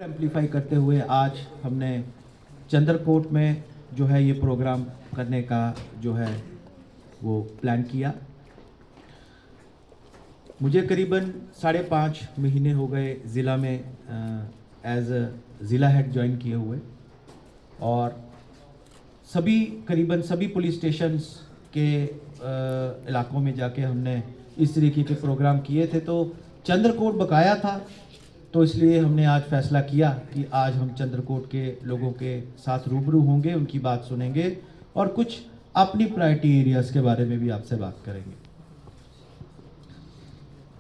Amplify करते हुए आज हमने चंद्रकोट में जो है ये प्रोग्राम करने का जो है वो प्लान किया। मुझे करीबन 5.5 महीने हो गए ज़िला में एज ज़िला हेड ज्वाइन किए हुए, और करीबन सभी पुलिस स्टेशंस के इलाकों में जाके हमने इस तरीके के प्रोग्राम किए थे। तो चंद्रकोट बकाया था, तो इसलिए हमने आज फैसला किया कि आज हम चंद्रकोट के लोगों के साथ रूबरू होंगे, उनकी बात सुनेंगे और कुछ अपनी प्रायोरिटी एरियाज़ के बारे में भी आपसे बात करेंगे।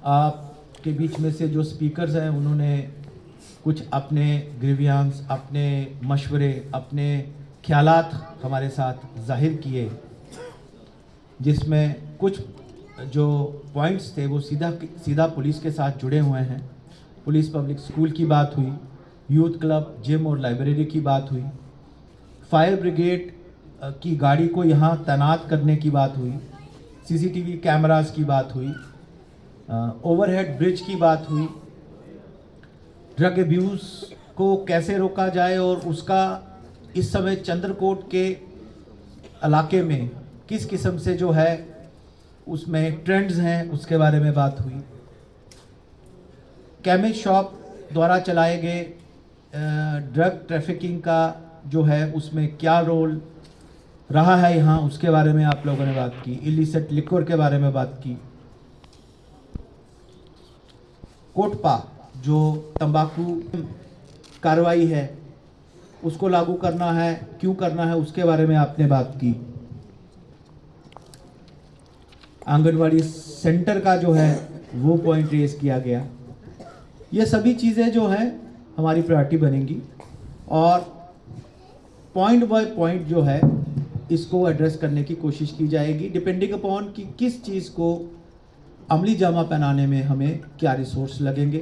आपके बीच में से जो स्पीकर्स हैं उन्होंने कुछ अपने ग्रीवियांस, अपने मशवरे, अपने ख्यालात हमारे साथ जाहिर किए, जिसमें कुछ जो पॉइंट्स थे वो सीधा पुलिस के साथ जुड़े हुए हैं। पुलिस पब्लिक स्कूल की बात हुई, यूथ क्लब, जिम और लाइब्रेरी की बात हुई, फायर ब्रिगेड की गाड़ी को यहाँ तैनात करने की बात हुई, सीसीटीवी कैमरास की बात हुई, ओवरहेड ब्रिज की बात हुई, ड्रग अब्यूज़ को कैसे रोका जाए और उसका इस समय चंद्रकोट के इलाके में किस किस्म से जो है उसमें ट्रेंड्स हैं उसके बारे में बात हुई। केमिस्ट शॉप द्वारा चलाए गए ड्रग ट्रैफिकिंग का जो है उसमें क्या रोल रहा है यहाँ, उसके बारे में आप लोगों ने बात की। इलिसिट लिक्वर के बारे में बात की। कोटपा जो तंबाकू कार्रवाई है उसको लागू करना है, क्यों करना है, उसके बारे में आपने बात की। आंगनवाड़ी सेंटर का जो है वो पॉइंट रेज किया गया। ये सभी चीज़ें जो हैं हमारी प्रायोरिटी बनेंगी और पॉइंट बाय पॉइंट जो है इसको एड्रेस करने की कोशिश की जाएगी, डिपेंडिंग अपॉन कि किस चीज़ को अमली जामा पहनाने में हमें क्या रिसोर्स लगेंगे,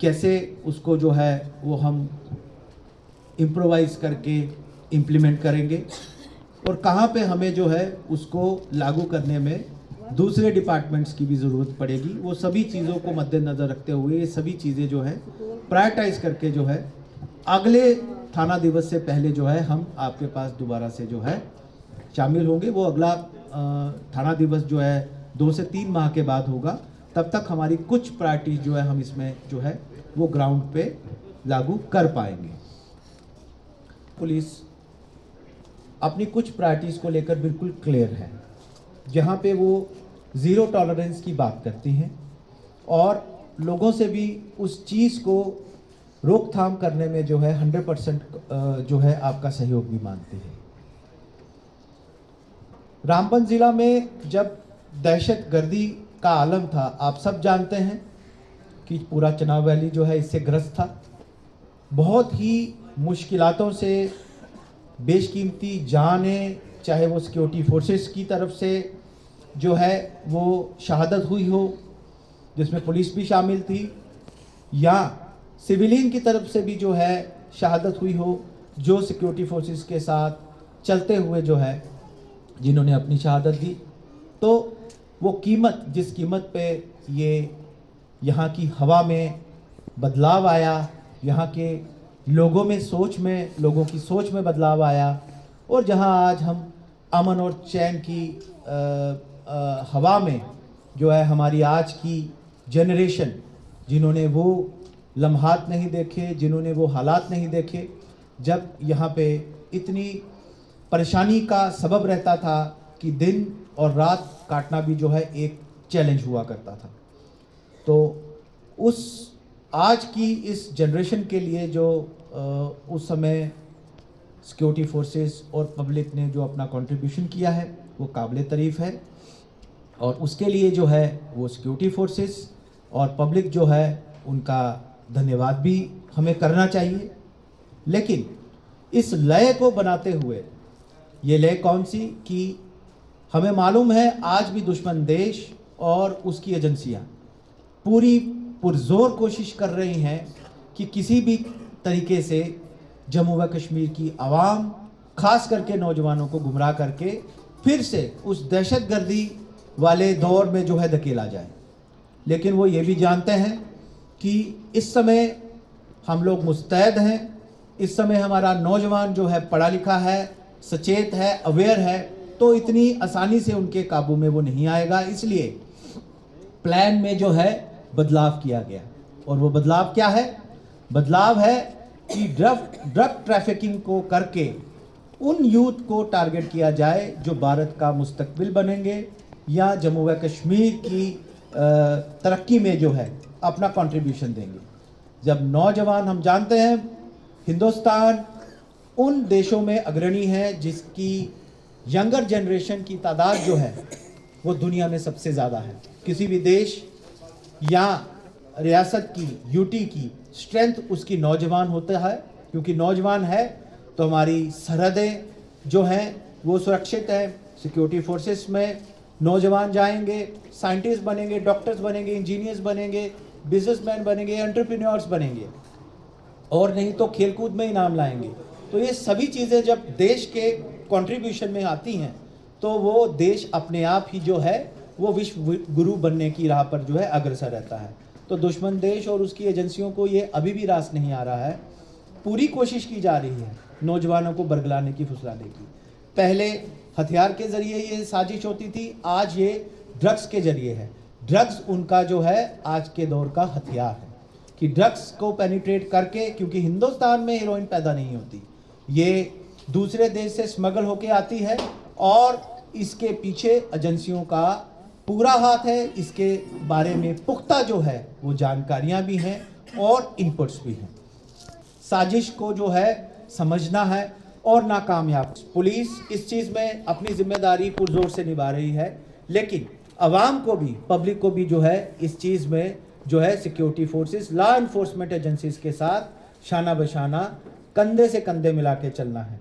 कैसे उसको जो है वो हम इम्प्रोवाइज करके इम्प्लीमेंट करेंगे, और कहाँ पे हमें जो है उसको लागू करने में दूसरे डिपार्टमेंट्स की भी ज़रूरत पड़ेगी। वो सभी चीज़ों को मद्देनज़र रखते हुए ये सभी चीज़ें जो है प्रायोरिटाइज करके जो है अगले थाना दिवस से पहले जो है हम आपके पास दोबारा से जो है शामिल होंगे। वो अगला थाना दिवस जो है 2 से 3 माह के बाद होगा। तब तक हमारी कुछ प्रायोरिटीज जो है हम इसमें जो है वो ग्राउंड पे लागू कर पाएंगे। पुलिस अपनी कुछ प्रायोरिटीज़ को लेकर बिल्कुल क्लियर है, जहाँ पे वो ज़ीरो टॉलरेंस की बात करती हैं और लोगों से भी उस चीज़ को रोकथाम करने में जो है 100% जो है आपका सहयोग भी मानती है। रामबन ज़िला में जब दहशतगर्दी का आलम था, आप सब जानते हैं कि पूरा चनाब वैली जो है इससे ग्रस्त था। बहुत ही मुश्किलातों से बेशकीमती जानें, चाहे वो सिक्योरिटी फोर्सेस की तरफ से जो है वो शहादत हुई हो, जिसमें पुलिस भी शामिल थी, या सिविलियन की तरफ से भी जो है शहादत हुई हो, जो सिक्योरिटी फोर्सेस के साथ चलते हुए जो है जिन्होंने अपनी शहादत दी। तो वो कीमत, जिस कीमत पे ये यहाँ की हवा में बदलाव आया, यहाँ के लोगों की सोच में बदलाव आया, और जहाँ आज हम अमन और चैन की हवा में जो है हमारी आज की जनरेशन, जिन्होंने वो लम्हात नहीं देखे, जिन्होंने वो हालात नहीं देखे जब यहाँ पे इतनी परेशानी का सबब रहता था कि दिन और रात काटना भी जो है एक चैलेंज हुआ करता था। तो उस आज की इस जनरेशन के लिए जो उस समय सिक्योरिटी फोर्सेस और पब्लिक ने जो अपना कंट्रीब्यूशन किया है वो काबिल तारीफ़ है, और उसके लिए जो है वो सिक्योरिटी फोर्सेस और पब्लिक जो है उनका धन्यवाद भी हमें करना चाहिए। लेकिन इस लय को बनाते हुए, ये लय कौन सी कि हमें मालूम है आज भी दुश्मन देश और उसकी एजेंसियां पूरी पुरजोर कोशिश कर रही हैं कि किसी भी तरीके से जम्मू व कश्मीर की आवाम, खास करके नौजवानों को गुमराह करके फिर से उस दहशतगर्दी वाले दौर में जो है धकेला जाए। लेकिन वो ये भी जानते हैं कि इस समय हम लोग मुस्तैद हैं। इस समय हमारा नौजवान जो है पढ़ा लिखा है, सचेत है, अवेयर है, तो इतनी आसानी से उनके काबू में वो नहीं आएगा। इसलिए प्लान में जो है बदलाव किया गया। और वो बदलाव क्या है? बदलाव है कि ड्रग ट्रैफिकिंग को करके उन यूथ को टारगेट किया जाए जो भारत का मुस्तकबिल बनेंगे या जम्मू व कश्मीर की तरक्की में जो है अपना कंट्रीब्यूशन देंगे। जब नौजवान, हम जानते हैं हिंदुस्तान उन देशों में अग्रणी है जिसकी यंगर जनरेशन की तादाद जो है वो दुनिया में सबसे ज़्यादा है। किसी भी देश या रियासत की, यूटी की स्ट्रेंथ उसकी नौजवान होता है, क्योंकि नौजवान है तो हमारी सरहदें जो हैं वो सुरक्षित है। सिक्योरिटी फोर्सेस में नौजवान जाएंगे, साइंटिस्ट बनेंगे, डॉक्टर्स बनेंगे, इंजीनियर्स बनेंगे, बिजनेसमैन बनेंगे, एंटरप्रेन्योर्स बनेंगे, और नहीं तो खेलकूद में इनाम लाएंगे। तो ये सभी चीज़ें जब देश के कंट्रीब्यूशन में आती हैं तो वो देश अपने आप ही जो है वो विश्व गुरु बनने की राह पर जो है अग्रसर रहता है। तो दुश्मन देश और उसकी एजेंसियों को ये अभी भी रास नहीं आ रहा है। पूरी कोशिश की जा रही है नौजवानों को बरगलाने की, फुसलाने की। पहले हथियार के ज़रिए ये साजिश होती थी, आज ये ड्रग्स के ज़रिए है। ड्रग्स उनका जो है आज के दौर का हथियार है कि ड्रग्स को पेनिट्रेट करके, क्योंकि हिंदुस्तान में हीरोइन पैदा नहीं होती, ये दूसरे देश से स्मगल होके आती है और इसके पीछे एजेंसियों का पूरा हाथ है। इसके बारे में पुख्ता जो है वो जानकारियां भी हैं और इनपुट्स भी हैं। साजिश को जो है समझना है और नाकामयाब। पुलिस इस चीज़ में अपनी जिम्मेदारी पुरजोर से निभा रही है, लेकिन आवाम को भी, पब्लिक को भी जो है इस चीज़ में जो है security forces, law enforcement agencies के साथ शाना बशाना, कंधे से कंधे मिला के चलना है।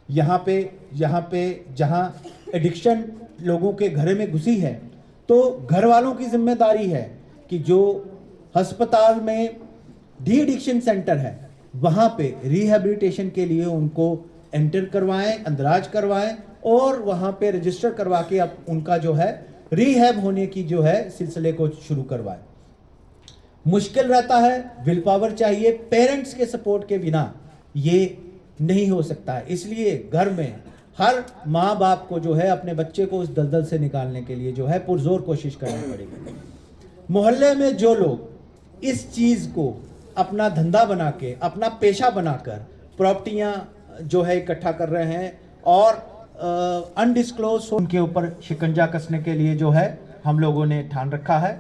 यहाँ पे जहाँ एडिक्शन लोगों के घर में घुसी है तो घर वालों की जिम्मेदारी है कि जो अस्पताल में डी एडिक्शन सेंटर है वहाँ पे रिहैबिलिटेशन के लिए उनको एंटर करवाएं, अंदराज करवाएं और वहाँ पे रजिस्टर करवा के अब उनका जो है रिहैब होने की जो है सिलसिले को शुरू करवाएं। मुश्किल रहता है, विल पावर चाहिए, पेरेंट्स के सपोर्ट के बिना ये नहीं हो सकता है। इसलिए घर में हर माँ बाप को जो है अपने बच्चे को उस दलदल से निकालने के लिए जो है पुरजोर कोशिश करनी पड़ेगी। मोहल्ले में जो लोग इस चीज़ को अपना धंधा बना के, अपना पेशा बनाकर प्रॉपर्टियां जो है इकट्ठा कर रहे हैं और अनडिस्क्लोज, उनके ऊपर शिकंजा कसने के लिए जो है हम लोगों ने ठान रखा है।